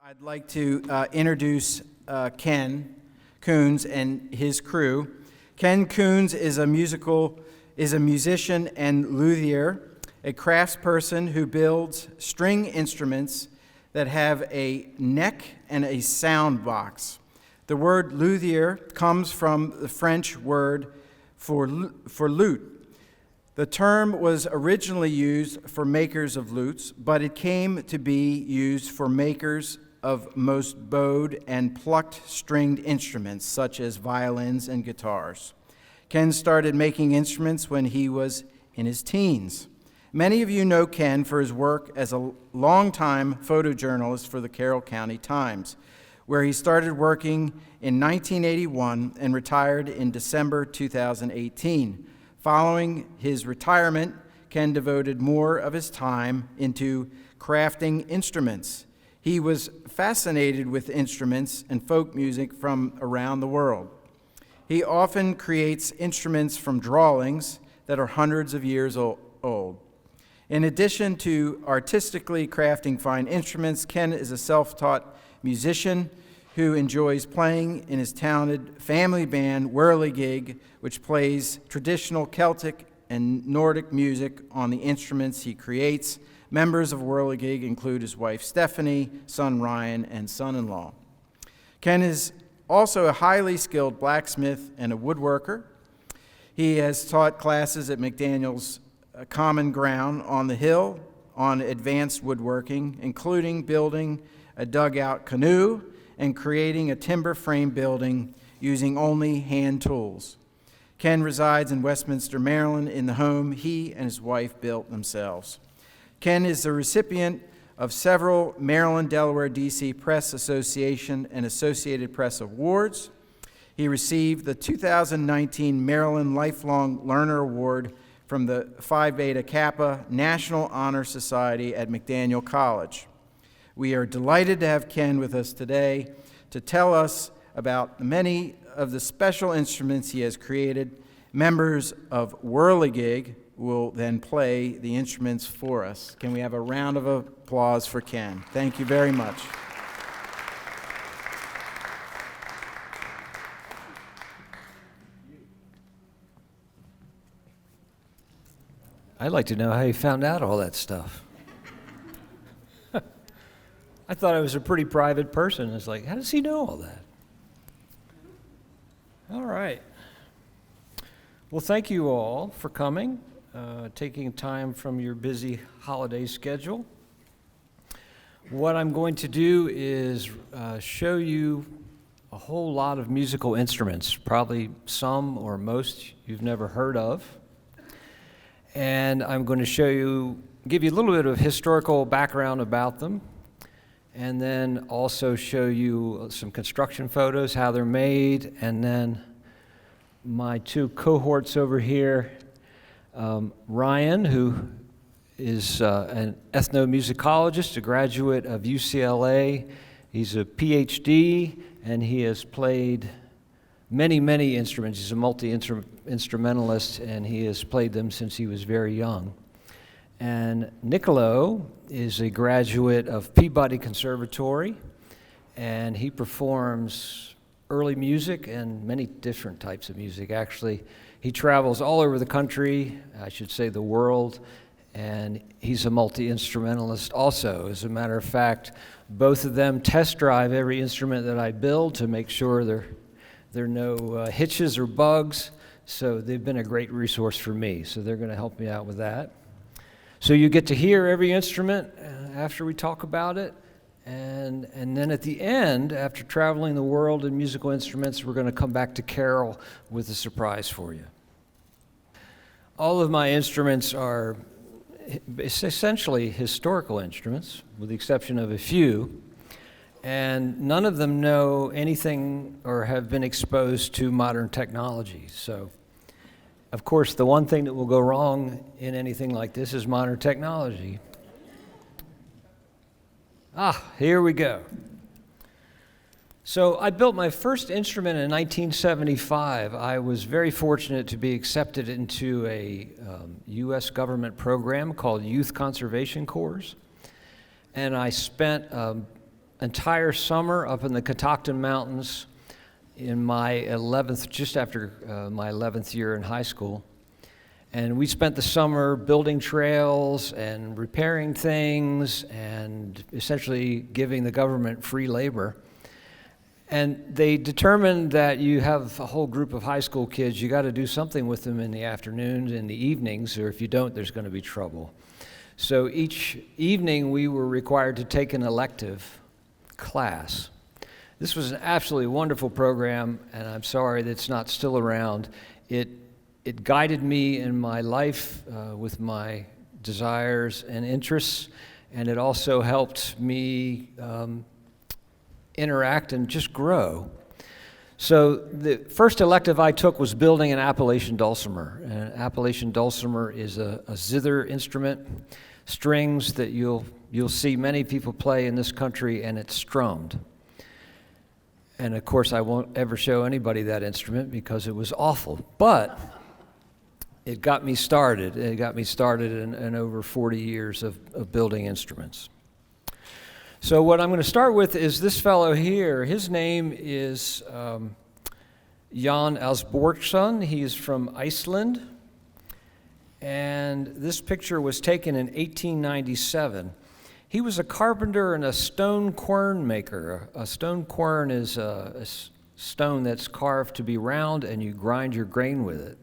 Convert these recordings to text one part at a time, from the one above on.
I'd like to introduce Ken Coons and his crew. Ken Coons is a musician and luthier, a craftsperson who builds string instruments that have a neck and a sound box. The word luthier comes from the French word for lute. The term was originally used for makers of lutes, but it came to be used for makers of most bowed and plucked stringed instruments, such as violins and guitars. Ken started making instruments when he was in his teens. Many of you know Ken for his work as a longtime photojournalist for the Carroll County Times, where he started working in 1981 and retired in December 2018. Following his retirement, Ken devoted more of his time into crafting instruments. He was fascinated with instruments and folk music from around the world. He often creates instruments from drawings that are hundreds of years old. In addition to artistically crafting fine instruments, Ken is a self-taught musician who enjoys playing in his talented family band, Whirligig, which plays traditional Celtic and Nordic music on the instruments he creates. Members of Whirligig include his wife Stephanie, son Ryan, and son-in-law. Ken is also a highly skilled blacksmith and a woodworker. He has taught classes at McDaniel's Common Ground on the Hill on advanced woodworking, including building a dugout canoe and creating a timber frame building using only hand tools. Ken resides in Westminster, Maryland, in the home he and his wife built themselves. Ken is the recipient of several Maryland, Delaware, D.C. Press Association and Associated Press awards. He received the 2019 Maryland Lifelong Learner Award from the Phi Beta Kappa National Honor Society at McDaniel College. We are delighted to have Ken with us today to tell us about many of the special instruments he has created. Members of Whirligig will then play the instruments for us. Can we have a round of applause for Ken? Thank you very much. I'd like to know how you found out all that stuff. I thought I was a pretty private person. It's like, how does he know all that? All right. Well, thank you all for coming, taking time from your busy holiday schedule. What I'm going to do is show you a whole lot of musical instruments, probably some or most you've never heard of. And I'm going to give you a little bit of historical background about them, and then also show you some construction photos, how they're made, and then my two cohorts over here, Ryan, who is an ethnomusicologist, a graduate of UCLA. He's a PhD, and he has played many, many instruments. He's a multi-instrumentalist, and he has played them since he was very young. And Nicolo is a graduate of Peabody Conservatory, and he performs early music and many different types of music. Actually, he travels all over the country, I should say the world, and he's a multi-instrumentalist also. As a matter of fact, both of them test drive every instrument that I build to make sure there are no hitches or bugs, so they've been a great resource for me, so they're going to help me out with that. So you get to hear every instrument after we talk about it, and then at the end, after traveling the world in musical instruments, we're going to come back to Carroll with a surprise for you. All of my instruments are essentially historical instruments, with the exception of a few, and none of them know anything or have been exposed to modern technology. So, of course, the one thing that will go wrong in anything like this is modern technology. Here we go. So I built my first instrument in 1975. I was very fortunate to be accepted into a U.S. government program called Youth Conservation Corps. And I spent entire summer up in the Catoctin Mountains in my 11th, just after my 11th year in high school. And we spent the summer building trails and repairing things and essentially giving the government free labor. And they determined that you have a whole group of high school kids, you got to do something with them in the afternoons and the evenings, or if you don't, there's going to be trouble. So each evening we were required to take an elective class. This was an absolutely wonderful program, and I'm sorry that it's not still around. It guided me in my life with my desires and interests, and it also helped me interact and just grow. So the first elective I took was building an Appalachian dulcimer. And an Appalachian dulcimer is a zither instrument, strings that you'll see many people play in this country, and it's strummed. And of course, I won't ever show anybody that instrument because it was awful. But it got me started. It got me started in over 40 years of building instruments. So what I'm going to start with is this fellow here. His name is Jan Asbjornsson. He's from Iceland. And this picture was taken in 1897. He was a carpenter and a stone quern maker. A stone quern is a stone that's carved to be round, and you grind your grain with it.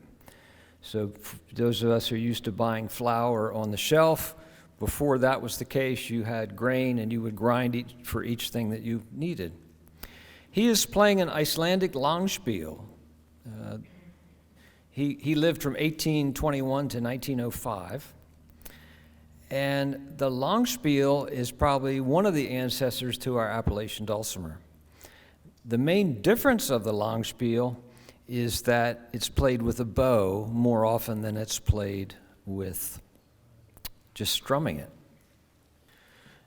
So those of us who are used to buying flour on the shelf, before that was the case, you had grain and you would grind for each thing that you needed. He is playing an Icelandic langspiel. He lived from 1821 to 1905. And the langspiel is probably one of the ancestors to our Appalachian dulcimer. The main difference of the langspiel is that it's played with a bow more often than it's played with just strumming it.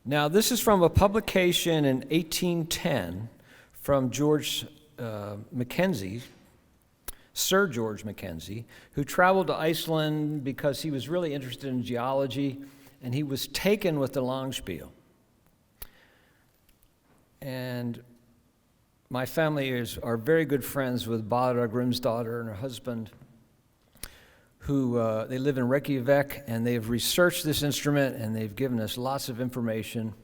Now, this is from a publication in 1810 from George Mackenzie, Sir George Mackenzie, who traveled to Iceland because he was really interested in geology, and he was taken with the langspiel. And my family are very good friends with Barbara Grimsdottir and her husband, who they live in Reykjavik, and they've researched this instrument, and they've given us lots of information.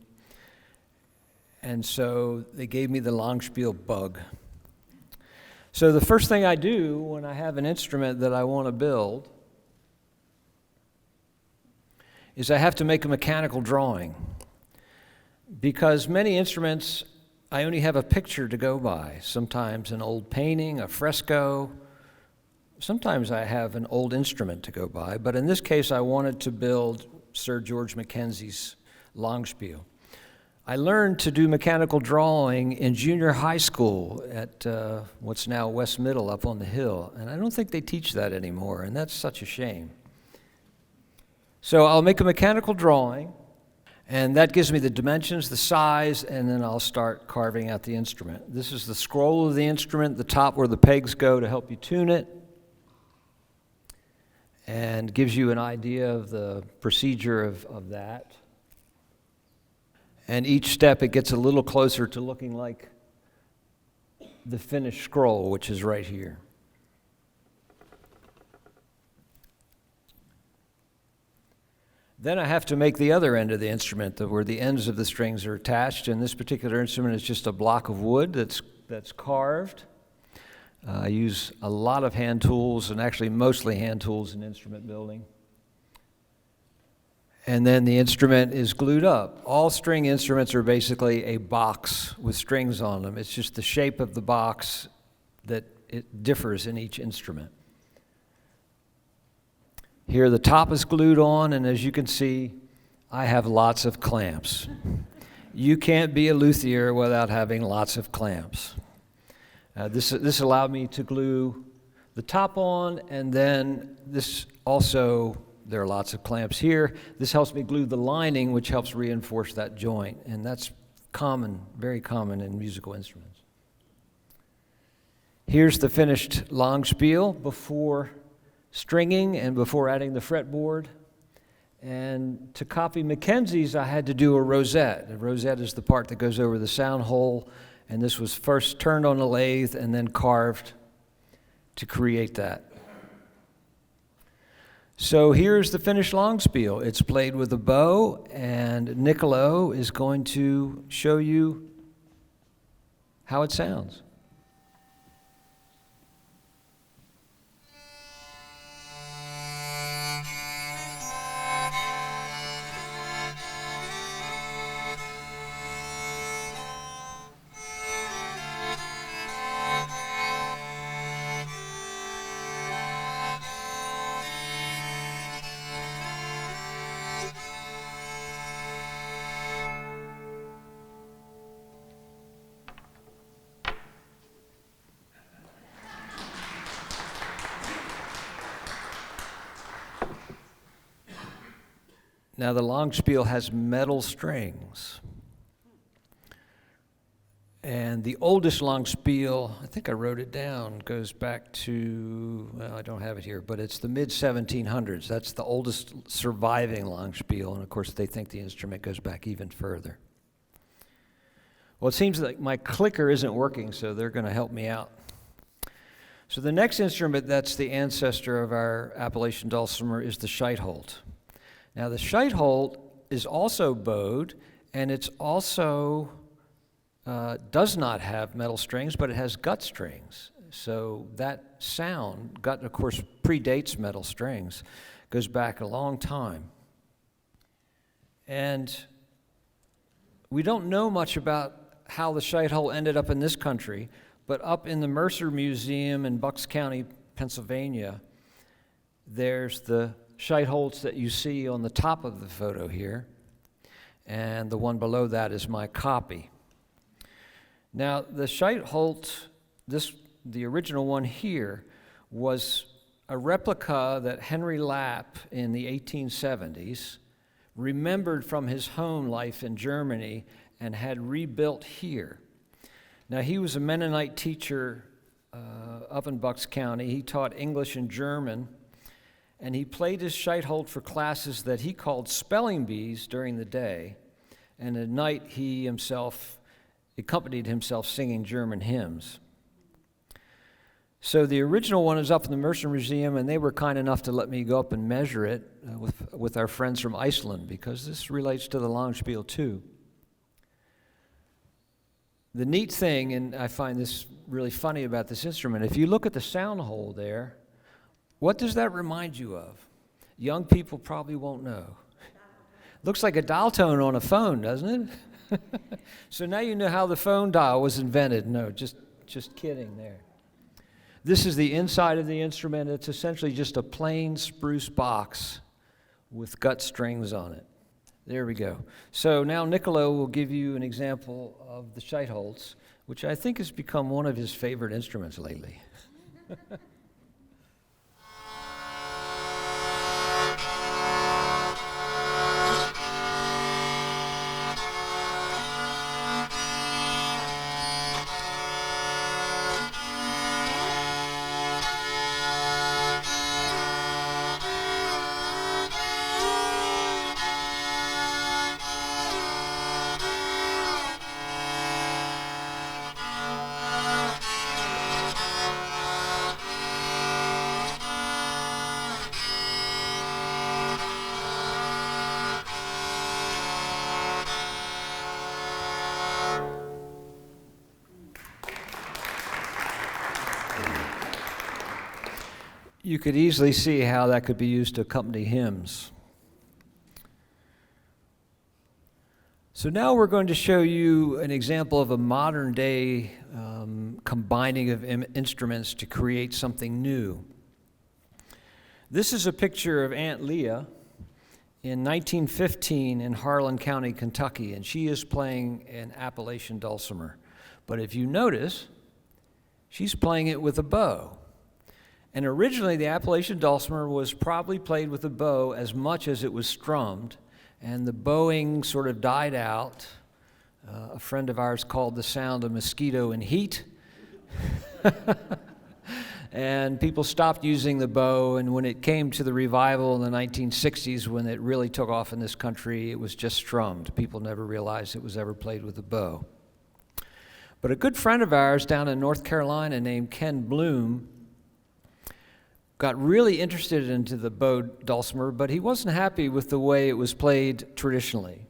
And so they gave me the langspiel bug. So the first thing I do when I have an instrument that I want to build is I have to make a mechanical drawing. Because many instruments, I only have a picture to go by. Sometimes an old painting, a fresco. Sometimes I have an old instrument to go by, but in this case I wanted to build Sir George Mackenzie's langspiel. I learned to do mechanical drawing in junior high school at what's now West Middle up on the hill, and I don't think they teach that anymore, and that's such a shame. So I'll make a mechanical drawing, and that gives me the dimensions, the size, and then I'll start carving out the instrument. This is the scroll of the instrument, the top where the pegs go to help you tune it, and gives you an idea of the procedure of that. And each step, it gets a little closer to looking like the finished scroll, which is right here. Then I have to make the other end of the instrument, where the ends of the strings are attached. And this particular instrument is just a block of wood that's carved. I use a lot of hand tools, and actually mostly hand tools in instrument building. And then the instrument is glued up. All string instruments are basically a box with strings on them. It's just the shape of the box that it differs in each instrument. Here the top is glued on, and as you can see, I have lots of clamps. You can't be a luthier without having lots of clamps. This allowed me to glue the top on, and then this also, there are lots of clamps here. This helps me glue the lining, which helps reinforce that joint, and that's common, very common in musical instruments. Here's the finished langspiel before stringing and before adding the fretboard. And to copy Mackenzie's, I had to do a rosette. A rosette is the part that goes over the sound hole, and this was first turned on the lathe and then carved to create that. So here's the finished Longspiel. It's played with a bow, and Niccolo is going to show you how it sounds. Now, the Longspiel has metal strings. And the oldest Longspiel, I think I wrote it down, goes back to, well, I don't have it here, but it's the mid-1700s. That's the oldest surviving Longspiel, and of course they think the instrument goes back even further. Well, it seems like my clicker isn't working, so they're going to help me out. So the next instrument that's the ancestor of our Appalachian dulcimer is the Scheitholt. Now, the Scheitholt is also bowed, and it's also does not have metal strings, but it has gut strings. So that sound, gut, of course, predates metal strings, goes back a long time. And we don't know much about how the Scheitholt ended up in this country, but up in the Mercer Museum in Bucks County, Pennsylvania, there's the Scheitholts that you see on the top of the photo here, and the one below that is my copy. Now, the Scheitholt, the original one here, was a replica that Henry Lapp in the 1870s remembered from his home life in Germany and had rebuilt here. Now, he was a Mennonite teacher up in Bucks County. He taught English and German, and he played his Scheitholt for classes that he called spelling bees during the day, and at night he himself accompanied himself singing German hymns. So the original one is up in the Mercer Museum, and they were kind enough to let me go up and measure it with our friends from Iceland, because this relates to the Longspiel too. The neat thing, and I find this really funny about this instrument, if you look at the sound hole there, what does that remind you of? Young people probably won't know. Looks like a dial tone on a phone, doesn't it? So now you know how the phone dial was invented. No, just kidding there. This is the inside of the instrument. It's essentially just a plain spruce box with gut strings on it. There we go. So now Niccolo will give you an example of the Scheitholts, which I think has become one of his favorite instruments lately. You could easily see how that could be used to accompany hymns. So now we're going to show you an example of a modern day combining of instruments to create something new. This is a picture of Aunt Leah in 1915 in Harlan County, Kentucky, and she is playing an Appalachian dulcimer. But if you notice, she's playing it with a bow. And originally, the Appalachian dulcimer was probably played with a bow as much as it was strummed, and the bowing sort of died out. A friend of ours called the sound a mosquito in heat. And people stopped using the bow, and when it came to the revival in the 1960s, when it really took off in this country, it was just strummed. People never realized it was ever played with a bow. But a good friend of ours down in North Carolina named Ken Bloom got really interested into the bowed dulcimer, but he wasn't happy with the way it was played traditionally.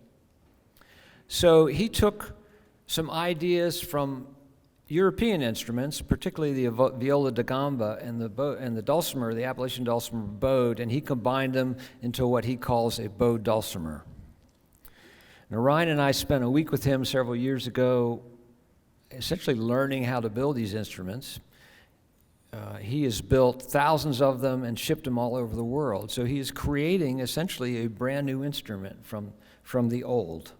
So he took some ideas from European instruments, particularly the viola da gamba and the dulcimer, the Appalachian dulcimer bowed, and he combined them into what he calls a bowed dulcimer. Now, Ryan and I spent a week with him several years ago, essentially learning how to build these instruments. He has built thousands of them and shipped them all over the world. So he is creating essentially a brand new instrument from the old.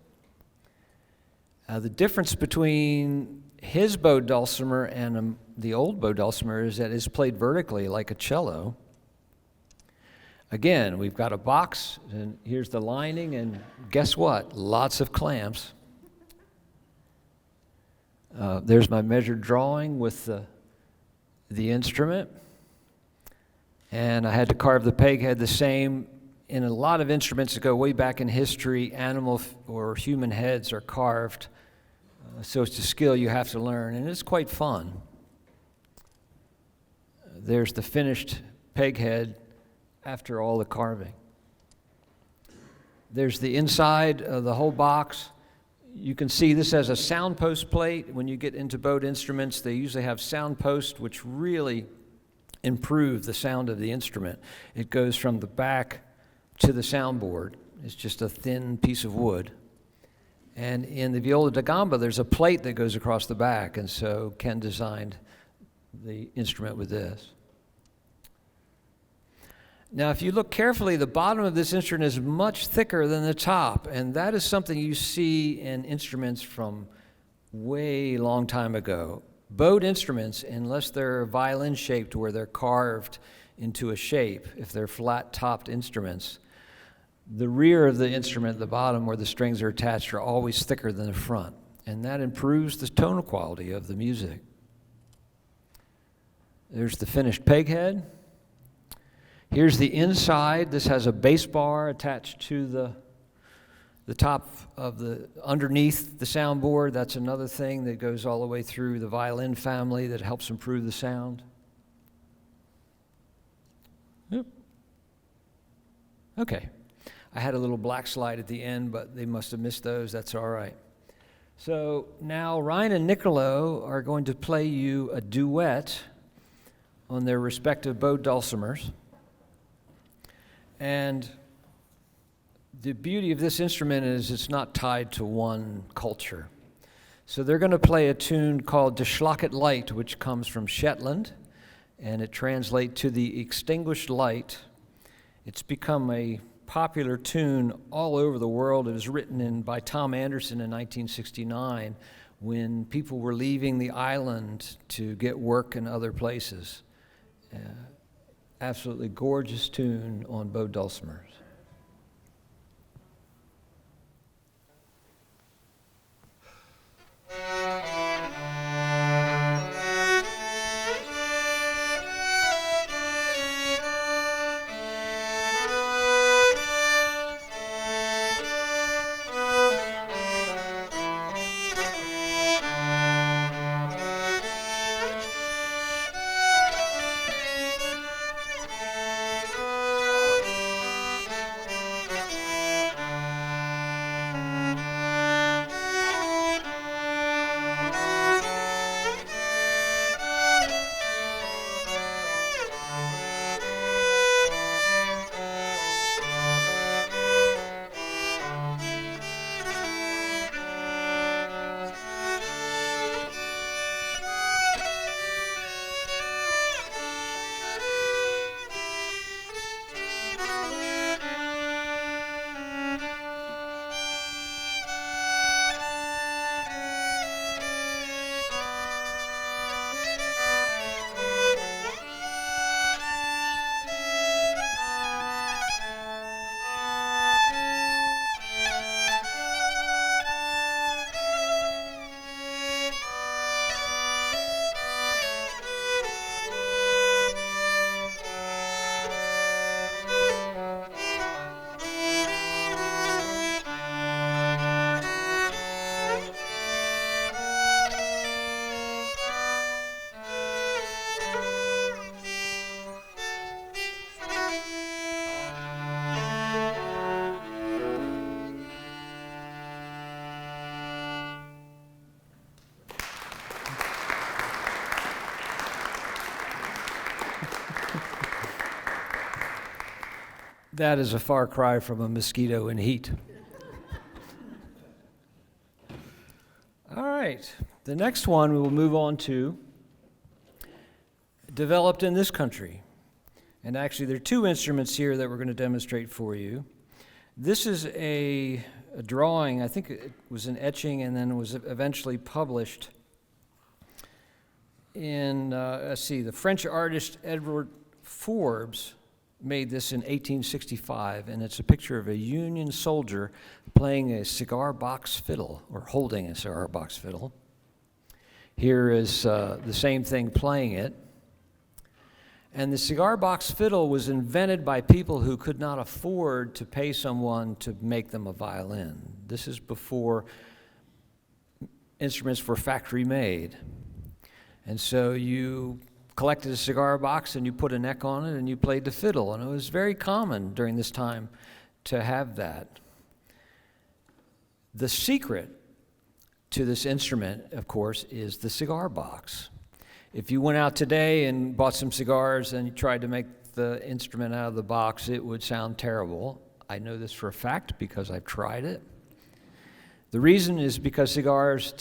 The difference between his bowed dulcimer and the old bowed dulcimer is that it's played vertically like a cello. Again, we've got a box, and here's the lining, and guess what? Lots of clamps. There's my measured drawing with the instrument, and I had to carve the peg head the same. In a lot of instruments that go way back in history, animal or human heads are carved, so it's a skill you have to learn, and it's quite fun. There's the finished peg head after all the carving. There's the inside of the whole box. You can see this has a sound post plate. When you get into bowed instruments, they usually have sound posts, which really improve the sound of the instrument. It goes from the back to the soundboard. It's just a thin piece of wood. And in the viola da gamba, there's a plate that goes across the back, and so Ken designed the instrument with this. Now, if you look carefully, the bottom of this instrument is much thicker than the top, and that is something you see in instruments from way long time ago. Bowed instruments, unless they're violin-shaped where they're carved into a shape, if they're flat-topped instruments, the rear of the instrument, the bottom where the strings are attached, are always thicker than the front, and that improves the tonal quality of the music. There's the finished peg head. Here's the inside. This has a bass bar attached to the top of underneath the soundboard. That's another thing that goes all the way through the violin family that helps improve the sound. Yep. Okay. I had a little black slide at the end, but they must have missed those. That's all right. So now Ryan and Niccolo are going to play you a duet on their respective bowed dulcimers. And the beauty of this instrument is it's not tied to one culture. So they're going to play a tune called De Slaket Light, which comes from Shetland, and it translates to the extinguished light. It's become a popular tune all over the world. It was written by Tom Anderson in 1969 when people were leaving the island to get work in other places. Absolutely gorgeous tune on bowed dulcimers. That is a far cry from a mosquito in heat. All right, the next one we will move on to, developed in this country. And actually, there are two instruments here that we're going to demonstrate for you. This is a drawing, I think it was an etching and then was eventually published in, the French artist Edward Forbes made this in 1865, and it's a picture of a Union soldier playing a cigar box fiddle, or holding a cigar box fiddle. Here is the same thing playing it. And the cigar box fiddle was invented by people who could not afford to pay someone to make them a violin. This is before instruments were factory made. And so you collected a cigar box and you put a neck on it and you played the fiddle. And it was very common during this time to have that. The secret to this instrument, of course, is the cigar box. If you went out today and bought some cigars and you tried to make the instrument out of the box, it would sound terrible. I know this for a fact because I've tried it. The reason is because cigars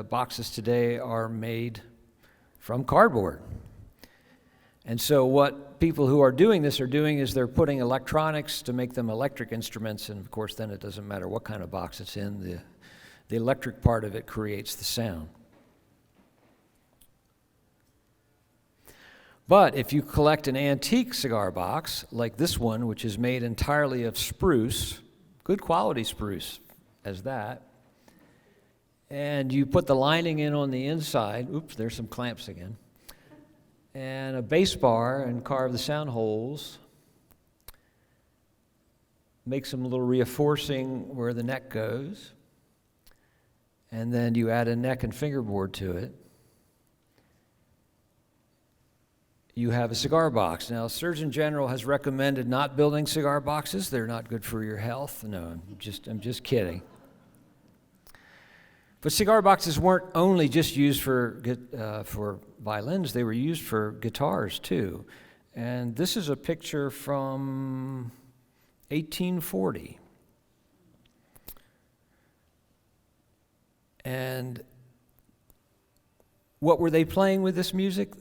boxes today are made from cardboard. And so what people who are doing this are doing is they're putting electronics to make them electric instruments, and of course then it doesn't matter what kind of box it's in, the electric part of it creates the sound. But if you collect an antique cigar box, like this one, which is made entirely of spruce, good quality spruce as that, and you put the lining in on the inside, oops, there's some clamps again, and a bass bar and carve the sound holes, make some little reinforcing where the neck goes, and then you add a neck and fingerboard to it. You have a cigar box. Now, Surgeon General has recommended not building cigar boxes. They're not good for your health. No, I'm just kidding. But cigar boxes weren't only just used for violins, they were used for guitars too. And this is a picture from 1840. And what were they playing with this music?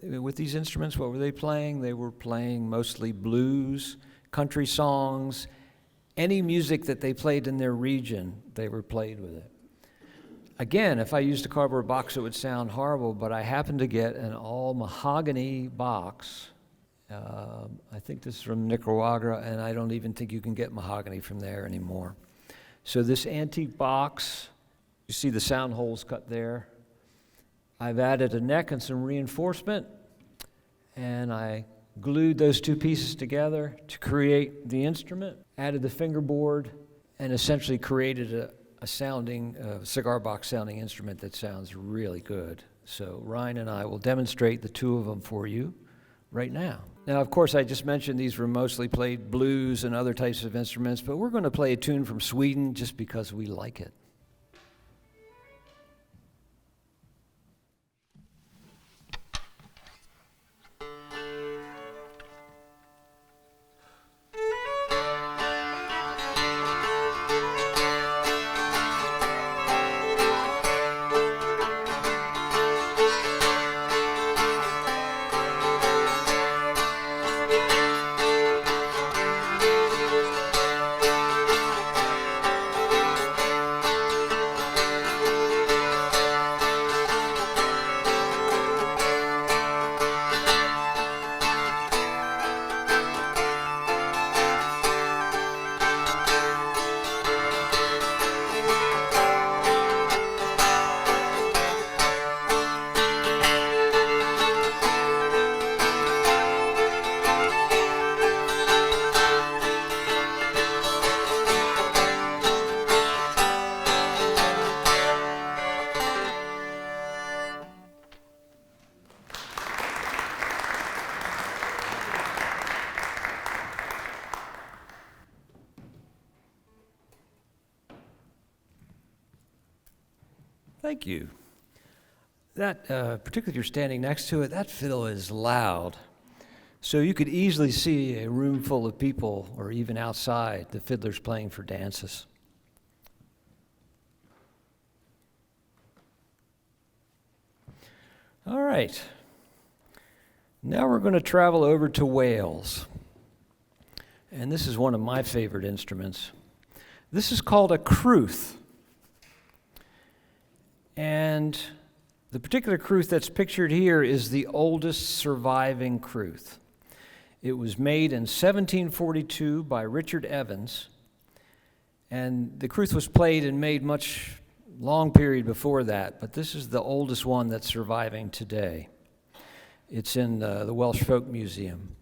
With these instruments, what were they playing? They were playing mostly blues, country songs, any music that they played in their region, they were played with it. Again, if I used a cardboard box, it would sound horrible, but I happened to get an all mahogany box. I think this is from Nicaragua, and I don't even think you can get mahogany from there anymore. So this antique box, you see the sound holes cut there. I've added a neck and some reinforcement, and I glued those two pieces together to create the instrument, added the fingerboard, and essentially created a cigar box sounding instrument that sounds really good. So Ryan and I will demonstrate the two of them for you right now. Now, of course, I just mentioned these were mostly played blues and other types of instruments, but we're going to play a tune from Sweden just because we like it. Thank you. That, particularly if you're standing next to it, that fiddle is loud. So you could easily see a room full of people, or even outside, the fiddlers playing for dances. All right. Now we're going to travel over to Wales. And this is one of my favorite instruments. This is called a crwth. And the particular crwth that's pictured here is the oldest surviving crwth. It was made in 1742 by Richard Evans, and the crwth was played and made much long period before that, but this is the oldest one that's surviving today. It's in the Welsh Folk Museum.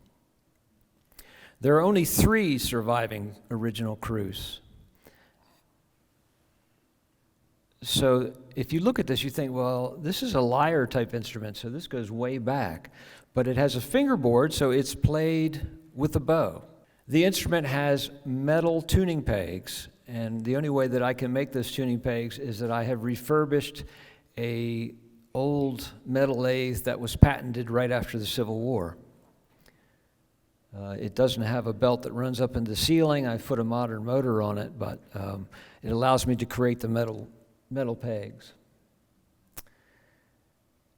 There are only 3 surviving original crwths. So if you look at this, you think, well, this is a lyre type instrument, so this goes way back. But it has a fingerboard, so it's played with a bow. The instrument has metal tuning pegs, and the only way that I can make those tuning pegs is that I have refurbished a old metal lathe that was patented right after the Civil War. It doesn't have a belt that runs up into the ceiling. I put a modern motor on it, but it allows me to create the metal pegs.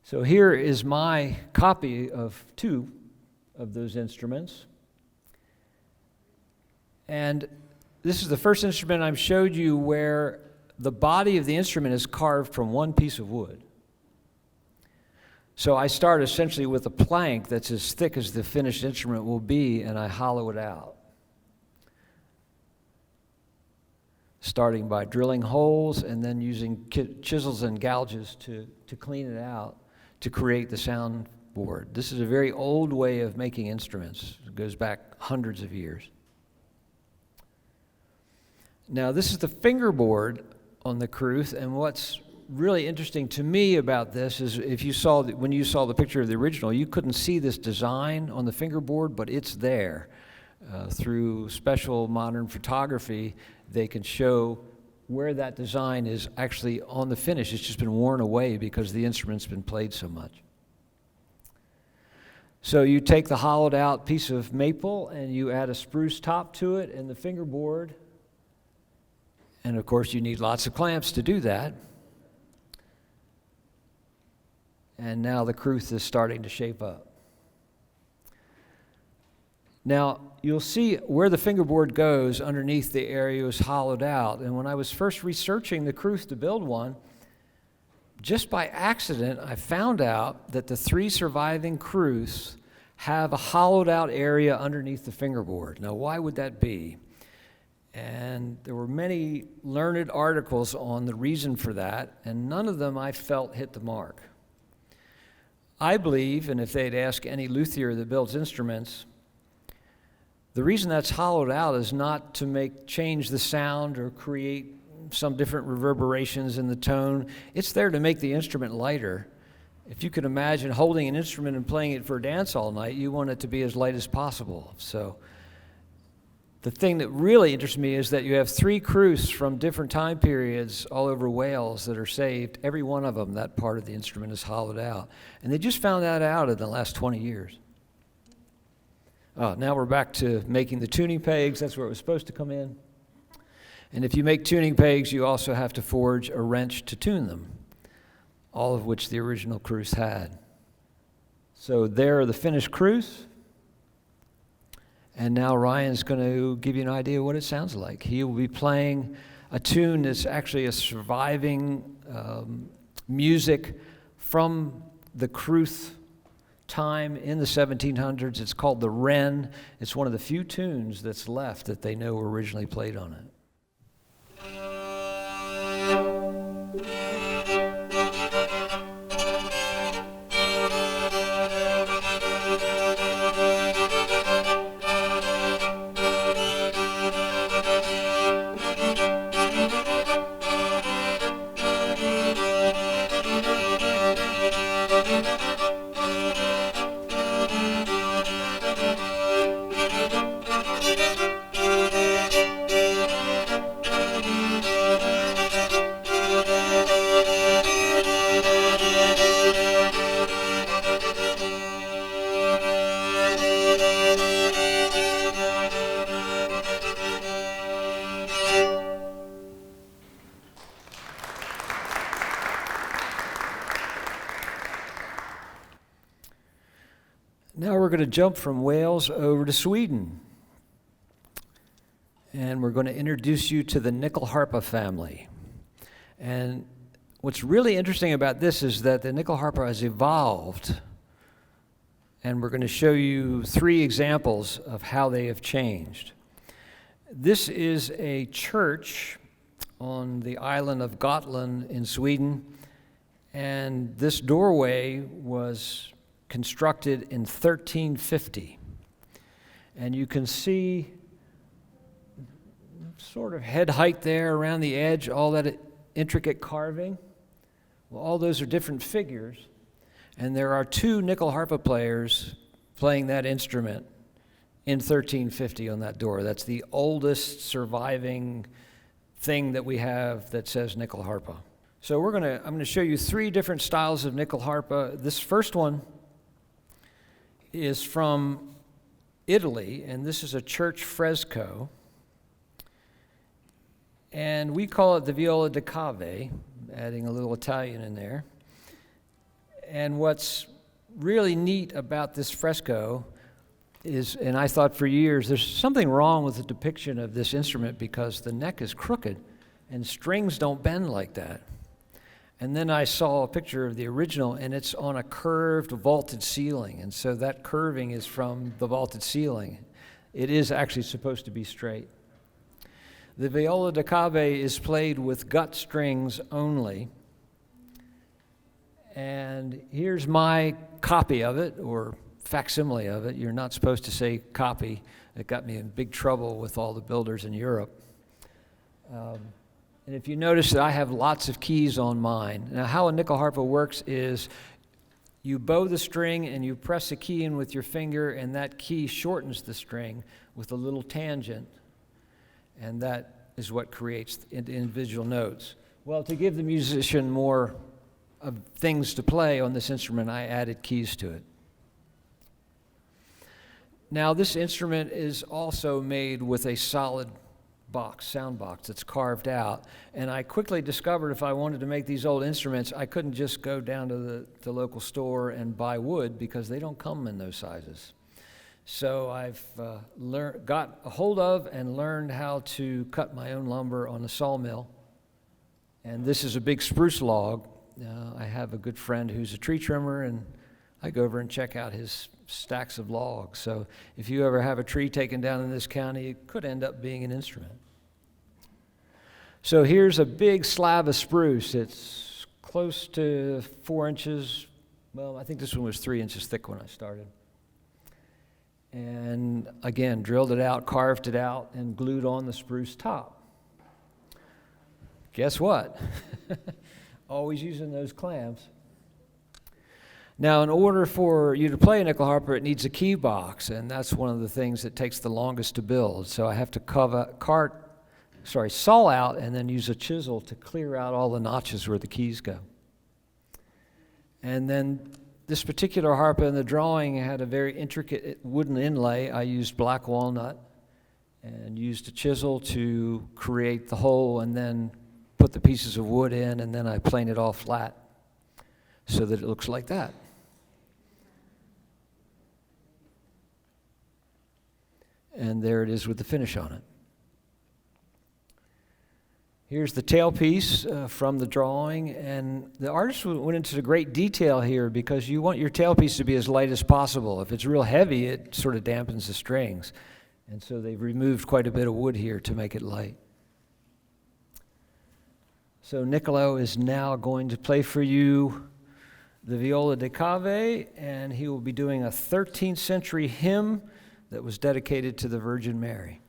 So here is my copy of 2 of those instruments. And this is the first instrument I showed you where the body of the instrument is carved from one piece of wood. So I start essentially with a plank that's as thick as the finished instrument will be, and I hollow it out. Starting by drilling holes and then using chisels and gouges to clean it out to create the soundboard. This is a very old way of making instruments. It goes back hundreds of years. Now, this is the fingerboard on the crwth, and what's really interesting to me about this is when you saw the picture of the original, you couldn't see this design on the fingerboard, but it's there. Through special modern photography, they can show where that design is actually on the finish. It's just been worn away because the instrument's been played so much. So you take the hollowed out piece of maple and you add a spruce top to it and the fingerboard. And of course you need lots of clamps to do that. And now the crwth is starting to shape up. Now, you'll see where the fingerboard goes underneath the area was hollowed out. And when I was first researching the crwth to build one, just by accident, I found out that the 3 surviving crwths have a hollowed out area underneath the fingerboard. Now, why would that be? And there were many learned articles on the reason for that, and none of them I felt hit the mark. I believe, and if they'd ask any luthier that builds instruments, the reason that's hollowed out is not to change the sound or create some different reverberations in the tone. It's there to make the instrument lighter. If you can imagine holding an instrument and playing it for a dance all night, you want it to be as light as possible. So the thing that really interests me is that you have 3 crwths from different time periods all over Wales that are saved. Every one of them, that part of the instrument is hollowed out. And they just found that out in the last 20 years. Now we're back to making the tuning pegs. That's where it was supposed to come in. And if you make tuning pegs, you also have to forge a wrench to tune them, all of which the original crwths had. So there are the finished crwths. And now Ryan's going to give you an idea of what it sounds like. He will be playing a tune that's actually a surviving music from the crwth time in the 1700s. It's called the Wren. It's one of the few tunes that's left that they know were originally played on it. Now we're going to jump from Wales over to Sweden. And we're going to introduce you to the nyckelharpa family. And what's really interesting about this is that the nyckelharpa has evolved. And we're going to show you 3 examples of how they have changed. This is a church on the island of Gotland in Sweden. And this doorway was constructed in 1350. And you can see sort of head height there around the edge, all that intricate carving. Well, all those are different figures. And there are 2 nyckelharpa players playing that instrument in 1350 on that door. That's the oldest surviving thing that we have that says nyckelharpa. So I'm going to show you 3 different styles of nyckelharpa. This first one is from Italy, and this is a church fresco. And we call it the viola da cave, adding a little Italian in there. And what's really neat about this fresco is, and I thought for years, there's something wrong with the depiction of this instrument because the neck is crooked and strings don't bend like that. And then I saw a picture of the original, and it's on a curved, vaulted ceiling. And so that curving is from the vaulted ceiling. It is actually supposed to be straight. The viola da cave is played with gut strings only. And here's my copy of it, or facsimile of it. You're not supposed to say copy. It got me in big trouble with all the builders in Europe. And if you notice that I have lots of keys on mine. Now, how a nyckelharpa works is you bow the string and you press a key in with your finger, and that key shortens the string with a little tangent. And that is what creates the individual notes. Well, to give the musician more of things to play on this instrument, I added keys to it. Now, this instrument is also made with a solid sound box that's carved out. And I quickly discovered if I wanted to make these old instruments, I couldn't just go down to the local store and buy wood because they don't come in those sizes. So I've got a hold of and learned how to cut my own lumber on a sawmill. And this is a big spruce log. I have a good friend who's a tree trimmer, and I go over and check out his stacks of logs. So if you ever have a tree taken down in this county, it could end up being an instrument. So here's a big slab of spruce. It's close to 4 inches. Well, I think this one was 3 inches thick when I started. And again, drilled it out, carved it out, and glued on the spruce top. Guess what? Always using those clamps. Now, in order for you to play a nyckelharpa, it needs a key box, and that's one of the things that takes the longest to build. So I have to saw out and then use a chisel to clear out all the notches where the keys go. And then this particular harpa in the drawing had a very intricate wooden inlay. I used black walnut and used a chisel to create the hole and then put the pieces of wood in, and then I plane it all flat so that it looks like that. And there it is with the finish on it. Here's the tailpiece from the drawing, and the artist went into great detail here because you want your tailpiece to be as light as possible. If it's real heavy, it sort of dampens the strings. And so they've removed quite a bit of wood here to make it light. So Niccolo is now going to play for you the viola da cave, and he will be doing a 13th century hymn that was dedicated to the Virgin Mary.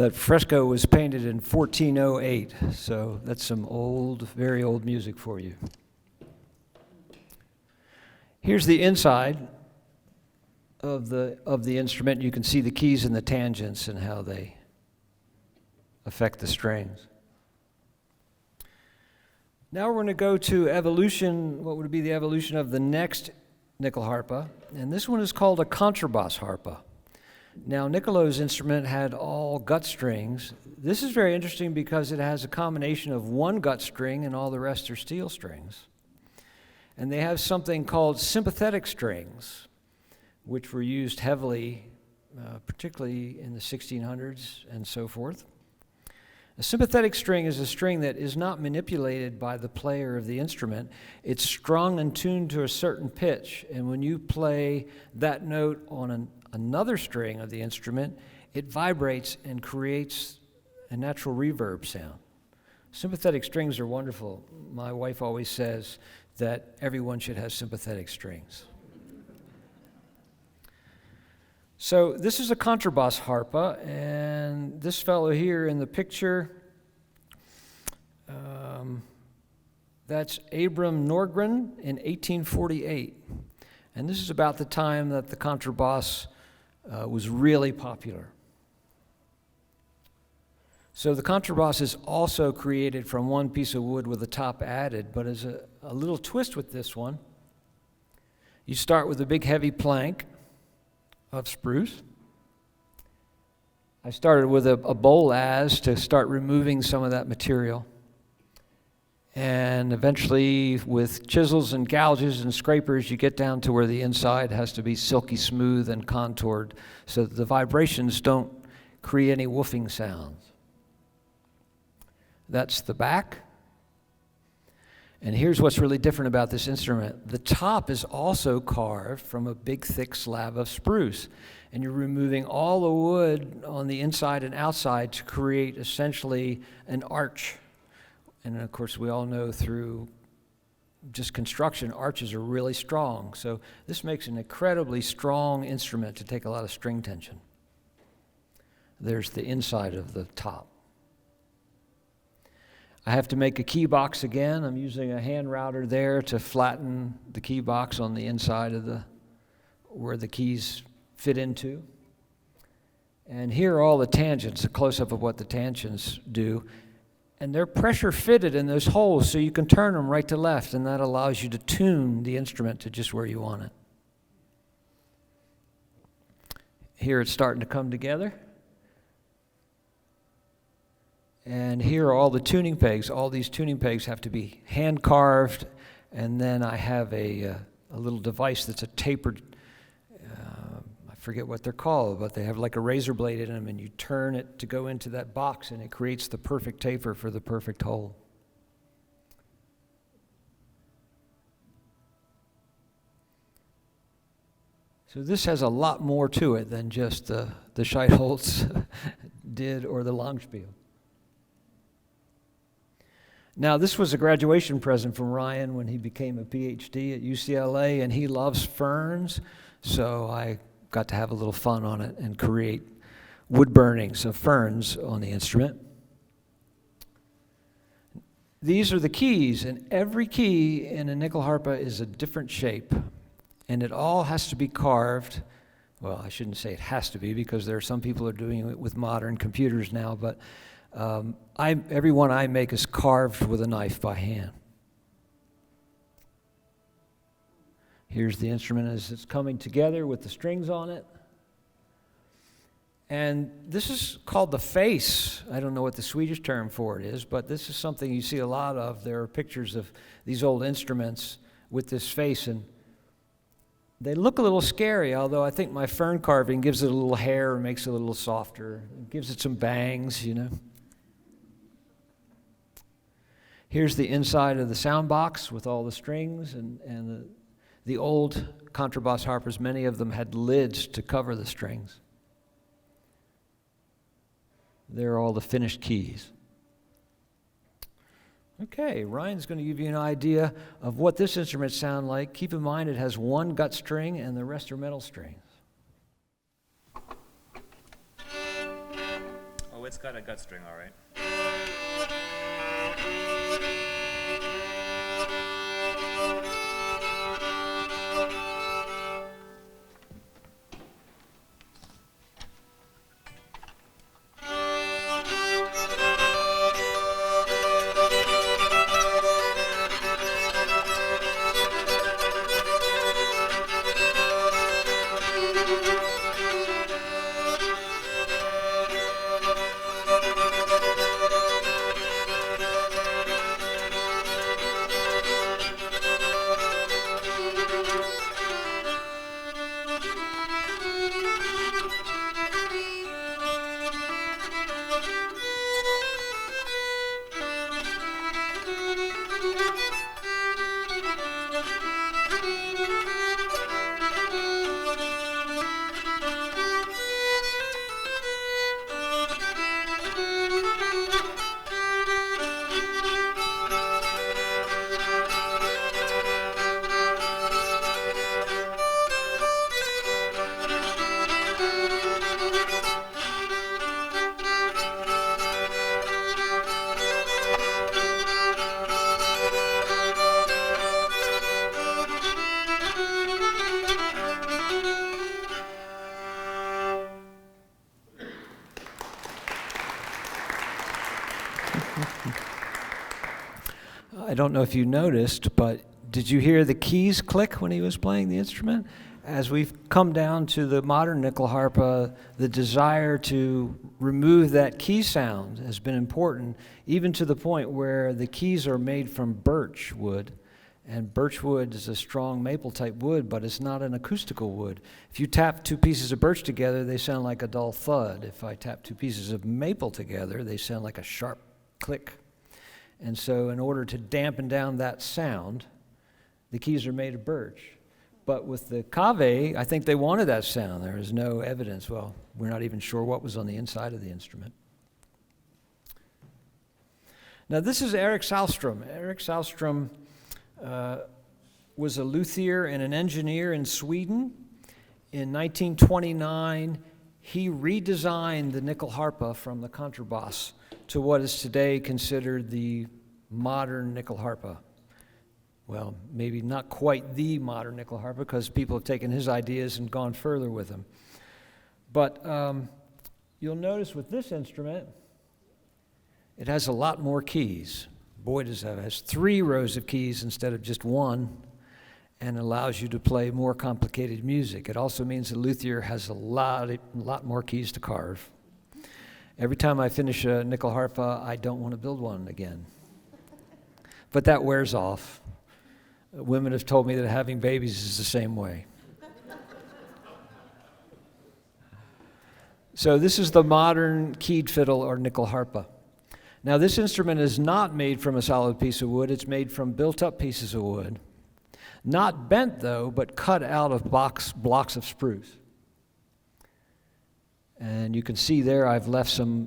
That fresco was painted in 1408, so that's some old, very old music for you. Here's the inside of the instrument. You can see the keys and the tangents and how they affect the strings. Now we're going to go to evolution, what would be the evolution of the next nickel harpa, and this one is called a contrabass harpa. Now, Niccolo's instrument had all gut strings. This is very interesting because it has a combination of one gut string and all the rest are steel strings. And they have something called sympathetic strings, which were used heavily, particularly in the 1600s and so forth. A sympathetic string is a string that is not manipulated by the player of the instrument. It's strung and tuned to a certain pitch, and when you play that note on another string of the instrument, it vibrates and creates a natural reverb sound. Sympathetic strings are wonderful. My wife always says that everyone should have sympathetic strings. So this is a contrabass harpa, and this fellow here in the picture, that's Abram Norgren in 1848. And this is about the time that the contrabass was really popular. So the contrabass is also created from one piece of wood with a top added, but as a little twist with this one, you start with a big heavy plank of spruce. I started with a bolas to start removing some of that material. And eventually, with chisels and gouges and scrapers, you get down to where the inside has to be silky smooth and contoured so that the vibrations don't create any woofing sounds. That's the back. And here's what's really different about this instrument. The top is also carved from a big, thick slab of spruce. And you're removing all the wood on the inside and outside to create essentially an arch. And of course, we all know through just construction, arches are really strong. So this makes an incredibly strong instrument to take a lot of string tension. There's the inside of the top. I have to make a key box again. I'm using a hand router there to flatten the key box on the inside of where the keys fit into. And here are all the tangents, a close-up of what the tangents do. And they're pressure fitted in those holes so you can turn them right to left, and that allows you to tune the instrument to just where you want it. Here it's starting to come together. And here are all the tuning pegs. All these tuning pegs have to be hand carved, and then I have a little device that's a tapered, I forget what they're called, but they have like a razor blade in them, and you turn it to go into that box, and it creates the perfect taper for the perfect hole. So this has a lot more to it than just the Scheitholz did or the Langspiel. Now, this was a graduation present from Ryan when he became a PhD at UCLA, and he loves ferns, so I got to have a little fun on it and create wood burnings of ferns on the instrument. These are the keys, and every key in a nickel harpa is a different shape, and it all has to be carved. Well, I shouldn't say it has to be, because there are some people who are doing it with modern computers now, but every one I make is carved with a knife by hand. Here's the instrument as it's coming together with the strings on it. And this is called the face. I don't know what the Swedish term for it is, but this is something you see a lot of. There are pictures of these old instruments with this face, and they look a little scary, although I think my fern carving gives it a little hair and makes it a little softer. It gives it some bangs, you know. Here's the inside of the sound box with all the strings, and the old contrabass harpers, many of them had lids to cover the strings. There are all the finished keys. Okay, Ryan's going to give you an idea of what this instrument sounds like. Keep in mind it has one gut string and the rest are metal strings. it's got a gut string, all right. I don't know if you noticed, but did you hear the keys click when he was playing the instrument? As we've come down to the modern nickel harpa, the desire to remove that key sound has been important, even to the point where the keys are made from birch wood. And birch wood is a strong maple type wood, but it's not an acoustical wood. If you tap two pieces of birch together, they sound like a dull thud. If I tap two pieces of maple together, they sound like a sharp click. And so in order to dampen down that sound, the keys are made of birch. But with the cave, I think they wanted that sound. There is no evidence. Well, we're not even sure what was on the inside of the instrument. Now this is Eric Sahlstrom. Eric Sahlstrom was a luthier and an engineer in Sweden. In 1929, he redesigned the nickel harpa from the contrabass to what is today considered the modern nickel harpa. Well, maybe not quite the modern nickel harpa, because people have taken his ideas and gone further with them. But you'll notice with this instrument, it has a lot more keys. Boy, does that. It has 3 rows of keys instead of just 1, and allows you to play more complicated music. It also means the luthier has a lot more keys to carve. Every time I finish a nickel harpa, I don't want to build one again. But that wears off. Women have told me that having babies is the same way. So this is the modern keyed fiddle or nickel harpa. Now this instrument is not made from a solid piece of wood, it's made from built-up pieces of wood. Not bent though, but cut out of blocks of spruce. And you can see there I've left some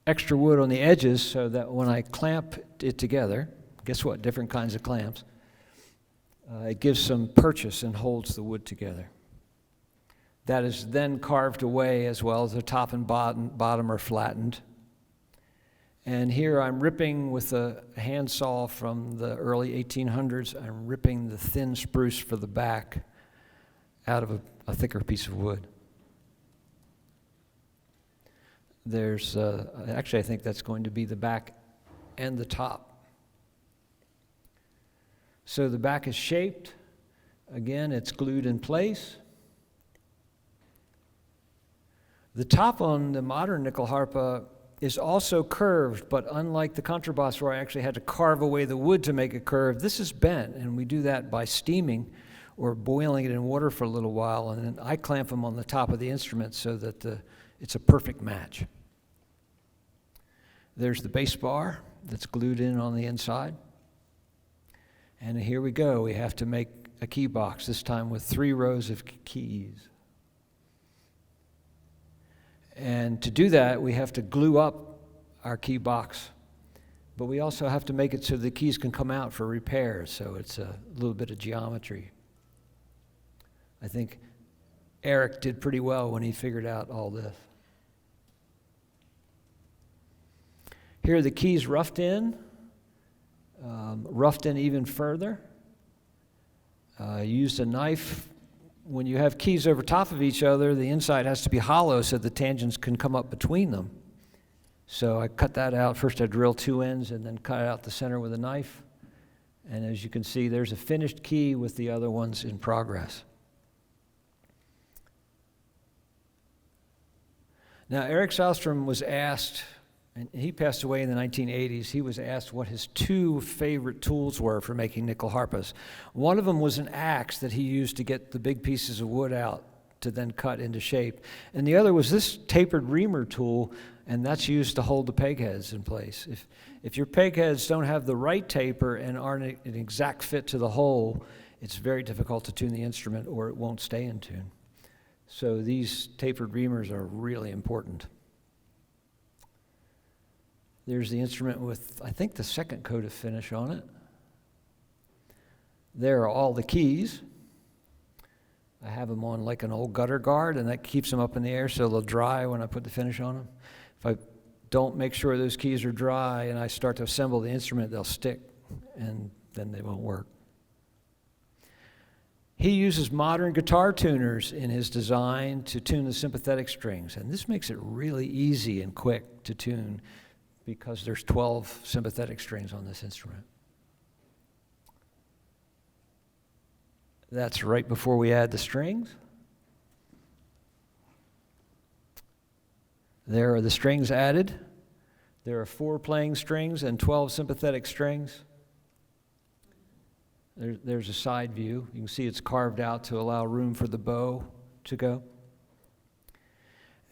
extra wood on the edges so that when I clamp it together, guess what, different kinds of clamps, it gives some purchase and holds the wood together. That is then carved away as well as the top and bottom are flattened. And here I'm ripping with a handsaw from the early 1800s, I'm ripping the thin spruce for the back out of a thicker piece of wood. There's, actually I think that's going to be the back and the top. So the back is shaped. Again, it's glued in place. The top on the modern nickel harpa is also curved, but unlike the contrabass where I actually had to carve away the wood to make it curved, this is bent, and we do that by steaming or boiling it in water for a little while, and then I clamp them on the top of the instrument so that it's a perfect match. There's the bass bar that's glued in on the inside. And here we go. We have to make a key box, this time with 3 rows of keys. And to do that, we have to glue up our key box. But we also have to make it so the keys can come out for repairs, so it's a little bit of geometry. I think Eric did pretty well when he figured out all this. Here are the keys roughed in even further. Used a knife. When you have keys over top of each other, the inside has to be hollow so the tangents can come up between them. So I cut that out. First I drilled 2 ends and then cut out the center with a knife. And as you can see, there's a finished key with the other ones in progress. Now, Eric Sahlstrom was asked, and he passed away in the 1980s, he was asked what his 2 favorite tools were for making nickel harpas. One of them was an axe that he used to get the big pieces of wood out to then cut into shape. And the other was this tapered reamer tool, and that's used to hold the peg heads in place. If your peg heads don't have the right taper and aren't an exact fit to the hole, it's very difficult to tune the instrument or it won't stay in tune. So these tapered reamers are really important. There's the instrument with, I think, the second coat of finish on it. There are all the keys. I have them on like an old gutter guard, and that keeps them up in the air so they'll dry when I put the finish on them. If I don't make sure those keys are dry and I start to assemble the instrument, they'll stick, and then they won't work. He uses modern guitar tuners in his design to tune the sympathetic strings, and this makes it really easy and quick to tune because there's 12 sympathetic strings on this instrument. That's right before we add the strings. There are the strings added. There are 4 playing strings and 12 sympathetic strings. There's a side view. You can see it's carved out to allow room for the bow to go.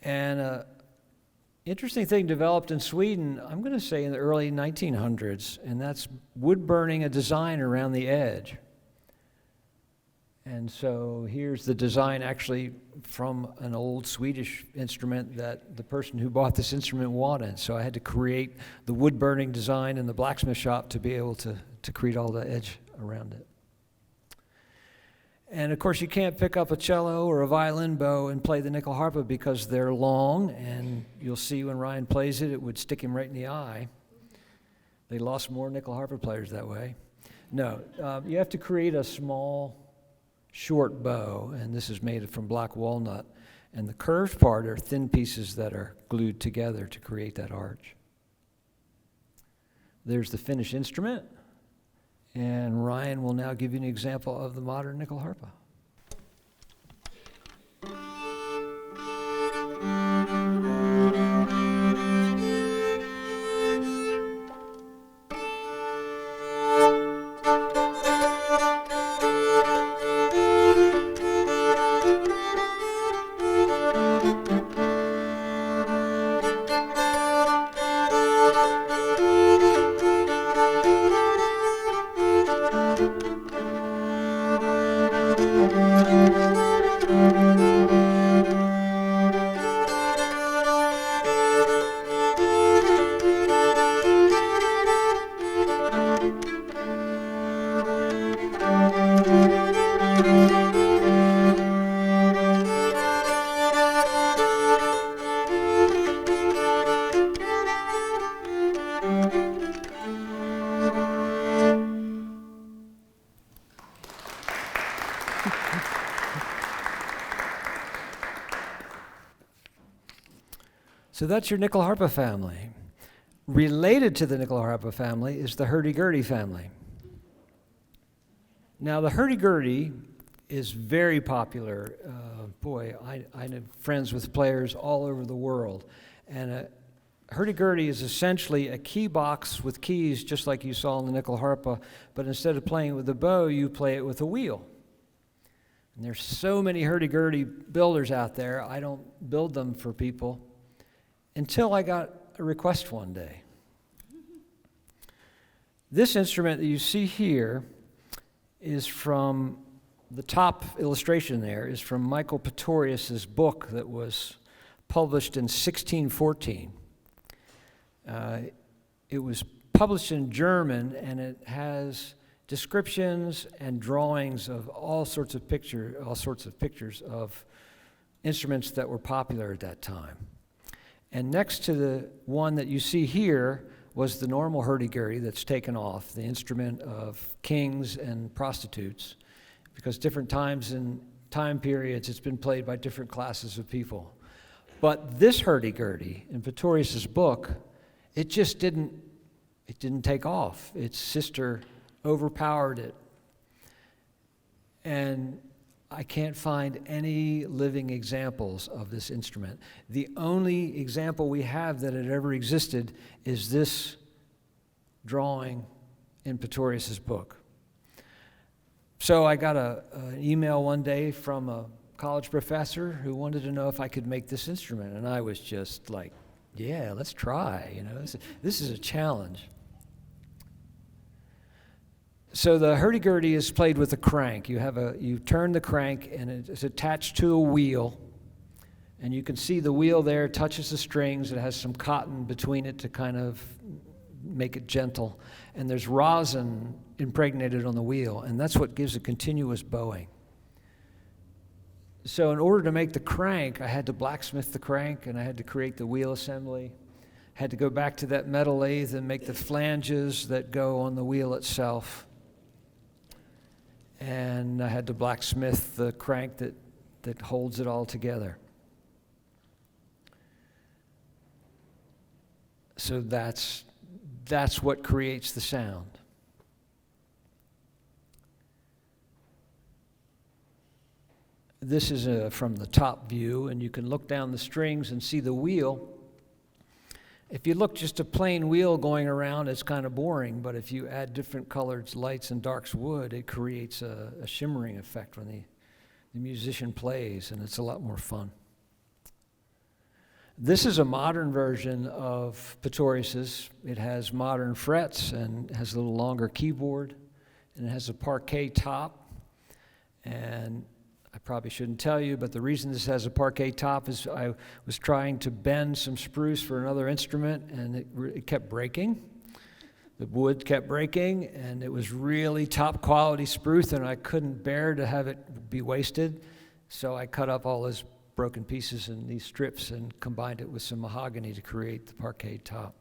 And interesting thing developed in Sweden, I'm going to say in the early 1900s, and that's wood burning a design around the edge. And so here's the design actually from an old Swedish instrument that the person who bought this instrument wanted. So I had to create the wood burning design in the blacksmith shop to be able to create all the edge around it. And of course you can't pick up a cello or a violin bow and play the nickel harpa because they're long, and you'll see when Ryan plays it, it would stick him right in the eye. They lost more nickel harpa players that way. No, you have to create a small short bow, and this is made from black walnut, and the curved part are thin pieces that are glued together to create that arch. There's the finished instrument, and Ryan will now give you an example of the modern nickel harpa. So that's your nickel harpa family. Related to the nickel harpa family is the hurdy-gurdy family. Now the hurdy-gurdy is very popular. I know friends with players all over the world. And a hurdy-gurdy is essentially a key box with keys just like you saw in the nickel harpa, but instead of playing it with a bow, you play it with a wheel. And there's so many hurdy-gurdy builders out there, I don't build them for people until I got a request one day. This instrument that you see here is from, the top illustration there is from Michael Pistorius's book that was published in 1614. It was published in German, and it has descriptions and drawings of all sorts of pictures of instruments that were popular at that time. And next to the one that you see here was the normal hurdy-gurdy that's taken off, the instrument of kings and prostitutes, because different times and time periods it's been played by different classes of people. But this hurdy-gurdy in Pretorius's book, it just didn't take off. Its sister overpowered it. And I can't find any living examples of this instrument. The only example we have that it ever existed is this drawing in Pretorius's book. So I got an email one day from a college professor who wanted to know if I could make this instrument, and I was just like, yeah, let's try, you know, this is a challenge. So the hurdy-gurdy is played with a crank. You turn the crank and it's attached to a wheel, and you can see the wheel there touches the strings. It has some cotton between it to kind of make it gentle, and there's rosin impregnated on the wheel, and that's what gives a continuous bowing. So in order to make the crank, I had to blacksmith the crank, and I had to create the wheel assembly. Had to go back to that metal lathe and make the flanges that go on the wheel itself. And I had to blacksmith the crank that holds it all together. So that's what creates the sound. This is from the top view, and you can look down the strings and see the wheel. If you look just a plain wheel going around, it's kind of boring, but if you add different colored lights and darks wood, it creates a shimmering effect when the musician plays, and it's a lot more fun. This is a modern version of Pretorius's. It has modern frets and has a little longer keyboard, and it has a parquet top. And I probably shouldn't tell you, but the reason this has a parquet top is I was trying to bend some spruce for another instrument, and it kept breaking. The wood kept breaking, and it was really top quality spruce, and I couldn't bear to have it be wasted. So I cut up all those broken pieces in these strips and combined it with some mahogany to create the parquet top.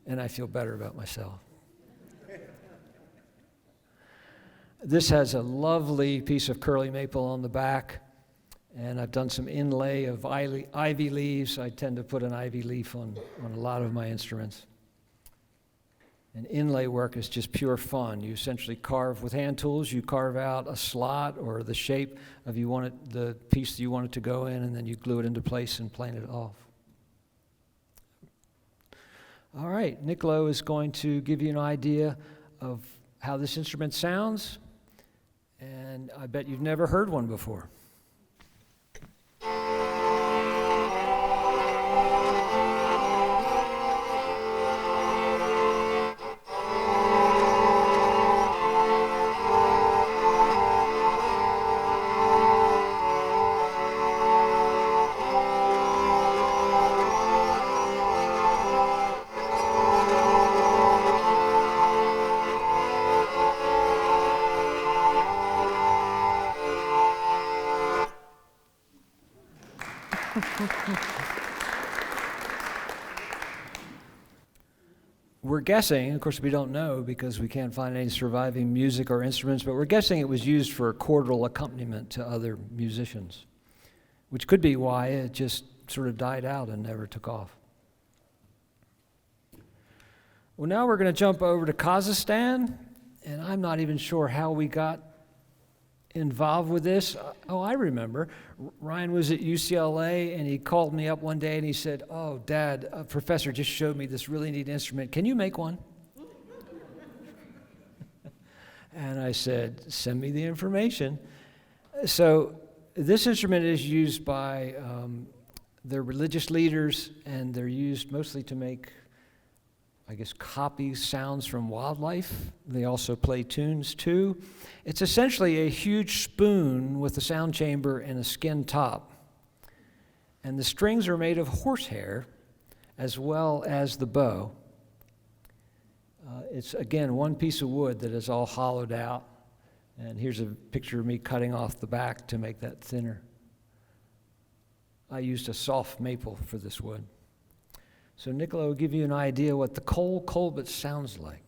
And I feel better about myself. This has a lovely piece of curly maple on the back, and I've done some inlay of ivy leaves. I tend to put an ivy leaf on a lot of my instruments. And inlay work is just pure fun. You essentially carve with hand tools. You carve out a slot or the shape of the piece that you want it to go in, and then you glue it into place and plane it off. All right, Niccolo is going to give you an idea of how this instrument sounds. And I bet you've never heard one before. We're guessing, of course we don't know because we can't find any surviving music or instruments, but we're guessing it was used for chordal accompaniment to other musicians, which could be why it just sort of died out and never took off. Well, now we're going to jump over to Kazakhstan, and I'm not even sure how we got involved with this. Oh, I remember. Ryan was at UCLA, and he called me up one day, and he said, "Oh, Dad, a professor just showed me this really neat instrument. Can you make one?" And I said, "Send me the information." So this instrument is used by their religious leaders, and they're used mostly to make, I guess, copy sounds from wildlife. They also play tunes too. It's essentially a huge spoon with a sound chamber and a skin top. And the strings are made of horsehair as well as the bow. It's, again, one piece of wood that is all hollowed out. And here's a picture of me cutting off the back to make that thinner. I used a soft maple for this wood. So Nicola will give you an idea what the Cole Colbert sounds like.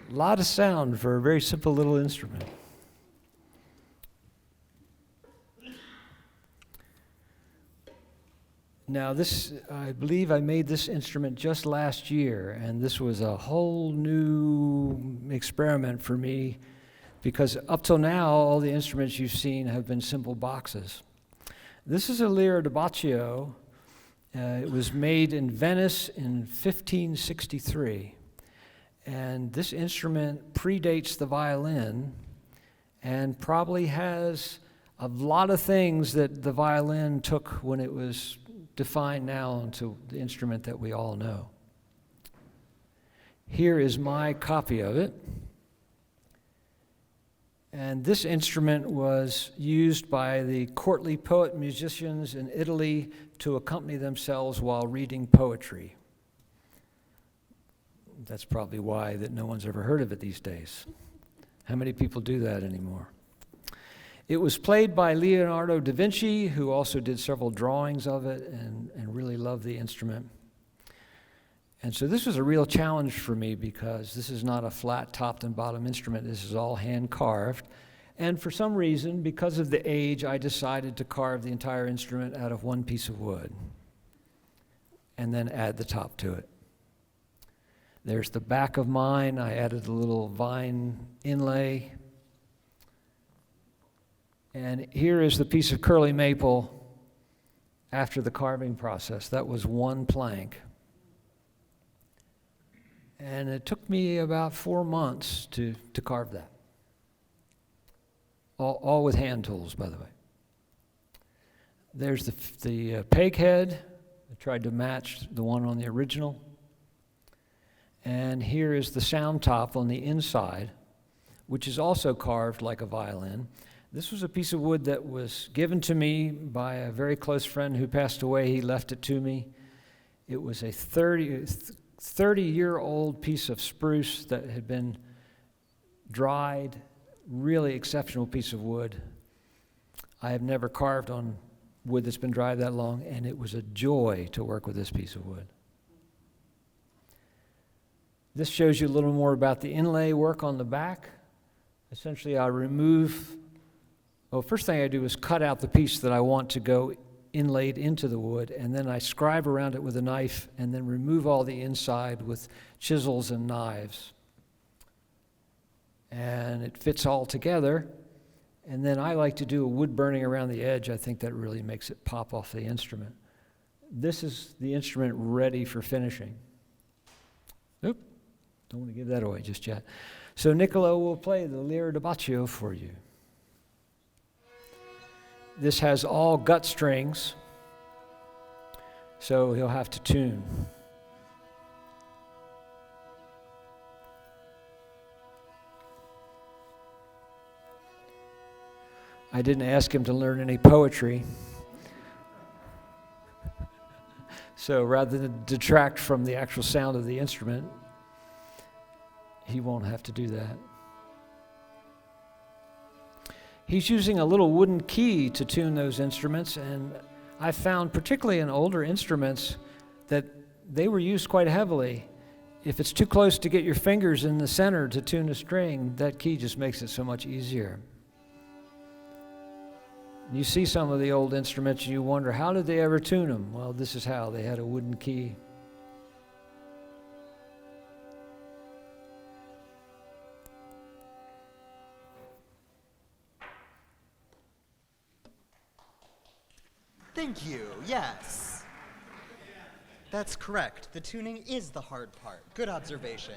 A lot of sound for a very simple little instrument. Now this, I believe I made this instrument just last year, and this was a whole new experiment for me because up till now, all the instruments you've seen have been simple boxes. This is a Lira da Baccio. It was made in Venice in 1563. And this instrument predates the violin and probably has a lot of things that the violin took when it was defined now into the instrument that we all know. Here is my copy of it. And this instrument was used by the courtly poet musicians in Italy to accompany themselves while reading poetry. That's probably why that no one's ever heard of it these days. How many people do that anymore? It was played by Leonardo da Vinci, who also did several drawings of it and really loved the instrument. And so this was a real challenge for me because this is not a flat topped and bottom instrument. This is all hand carved. And for some reason, because of the age, I decided to carve the entire instrument out of one piece of wood and then add the top to it. There's the back of mine. I added a little vine inlay. And here is the piece of curly maple after the carving process. That was one plank. And it took me about 4 months to carve that. All with hand tools, by the way. There's the peg head. I tried to match the one on the original. And here is the sound top on the inside, which is also carved like a violin. This was a piece of wood that was given to me by a very close friend who passed away. He left it to me. It was a 30-year-old piece of spruce that had been dried, really exceptional piece of wood. I have never carved on wood that's been dried that long, and it was a joy to work with this piece of wood. This shows you a little more about the inlay work on the back. Essentially, I first thing I do is cut out the piece that I want to go inlaid into the wood, and then I scribe around it with a knife and then remove all the inside with chisels and knives. And it fits all together, and then I like to do a wood burning around the edge. I think that really makes it pop off the instrument. This is the instrument ready for finishing. Oop, don't want to give that away just yet. So Niccolo will play the Lira da Baccio for you. This has all gut strings, so he'll have to tune. I didn't ask him to learn any poetry, so rather than detract from the actual sound of the instrument, he won't have to do that. He's using a little wooden key to tune those instruments, and I found, particularly in older instruments, that they were used quite heavily. If it's too close to get your fingers in the center to tune a string, that key just makes it so much easier. You see some of the old instruments and you wonder, how did they ever tune them? Well, this is how. They had a wooden key. Thank you, yes. That's correct. The tuning is the hard part. Good observation.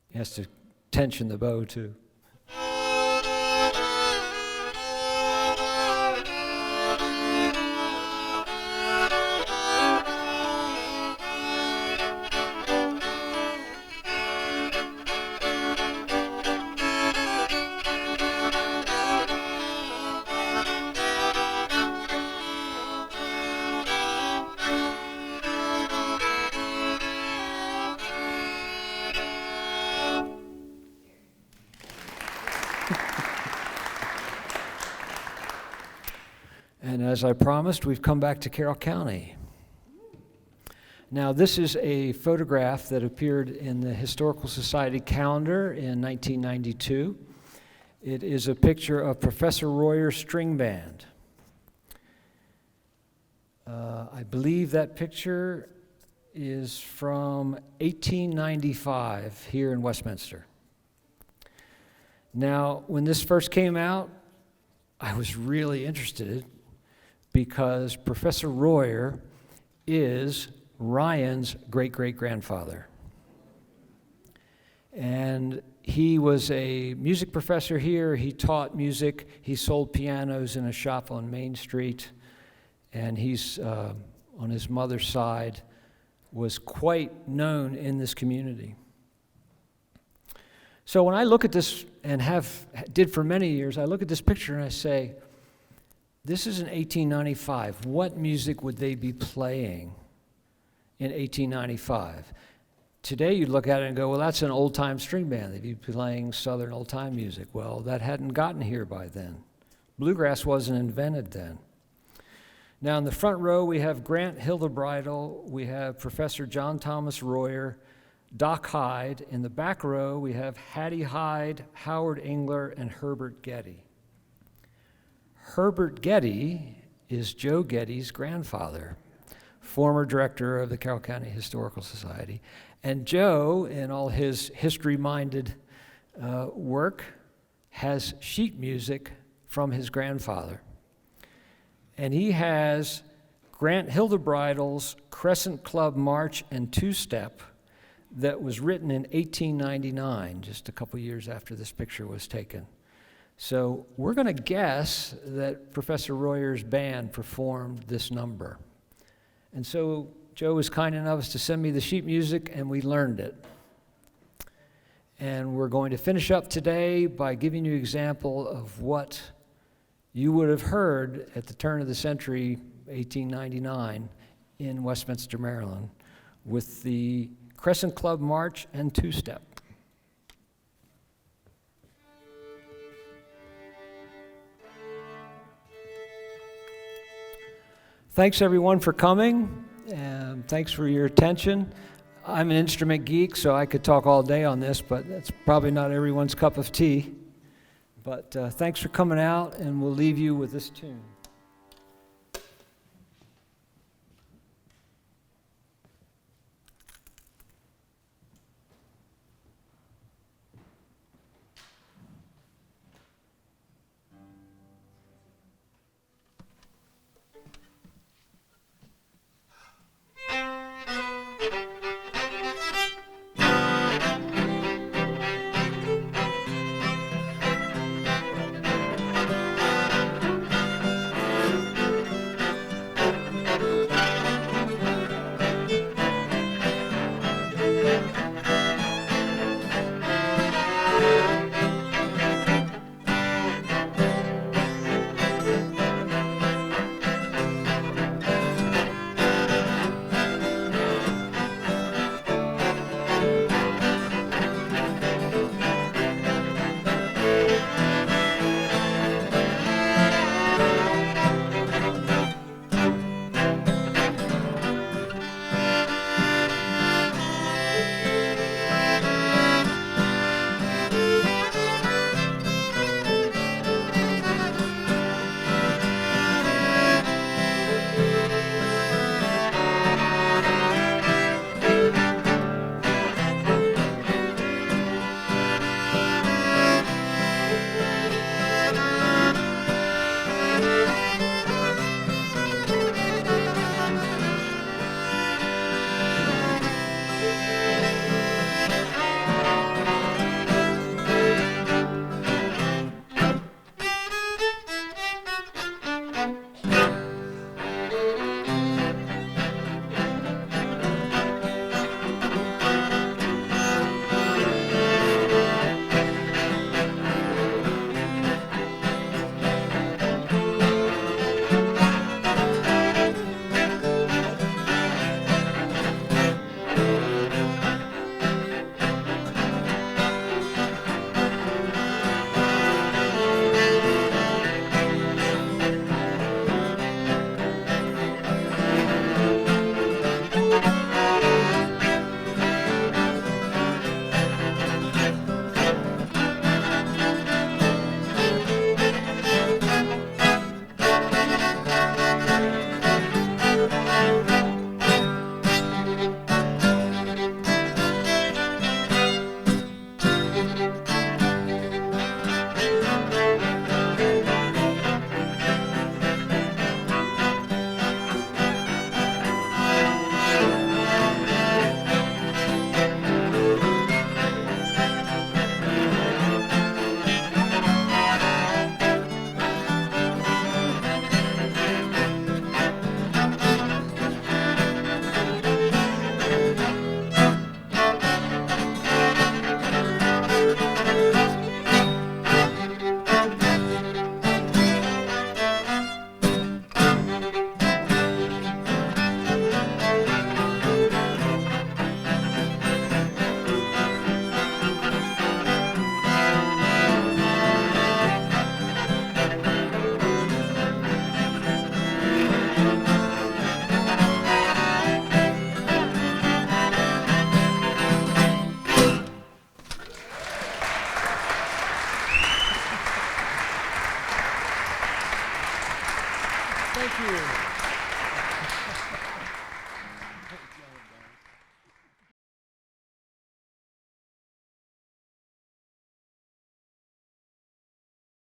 He has to tension the bow, too. And as I promised, we've come back to Carroll County. Now, this is a photograph that appeared in the Historical Society calendar in 1992. It is a picture of Professor Royer's string band. I believe that picture is from 1895 here in Westminster. Now, when this first came out, I was really interested because Professor Royer is Ryan's great-great-grandfather. And he was a music professor here. He taught music. He sold pianos in a shop on Main Street. And he's, on his mother's side, was quite known in this community. So when I look at this, and did for many years, I look at this picture and I say, this is in 1895. What music would they be playing in 1895? Today you'd look at it and go, well, that's an old-time string band. They'd be playing Southern old-time music. Well, that hadn't gotten here by then. Bluegrass wasn't invented then. Now in the front row we have Grant Hildebridle, we have Professor John Thomas Royer, Doc Hyde. In the back row we have Hattie Hyde, Howard Engler, and Herbert Getty. Herbert Getty is Joe Getty's grandfather, former director of the Carroll County Historical Society. And Joe, in all his history-minded work, has sheet music from his grandfather. And he has Grant Hildebridle's Crescent Club March and Two-Step that was written in 1899, just a couple years after this picture was taken. So we're going to guess that Professor Royer's band performed this number. And so Joe was kind enough to send me the sheet music, and we learned it. And we're going to finish up today by giving you an example of what you would have heard at the turn of the century, 1899, in Westminster, Maryland, with the Crescent Club March and Two-Step. Thanks, everyone, for coming, and thanks for your attention. I'm an instrument geek, so I could talk all day on this, but that's probably not everyone's cup of tea. But thanks for coming out, and we'll leave you with this tune.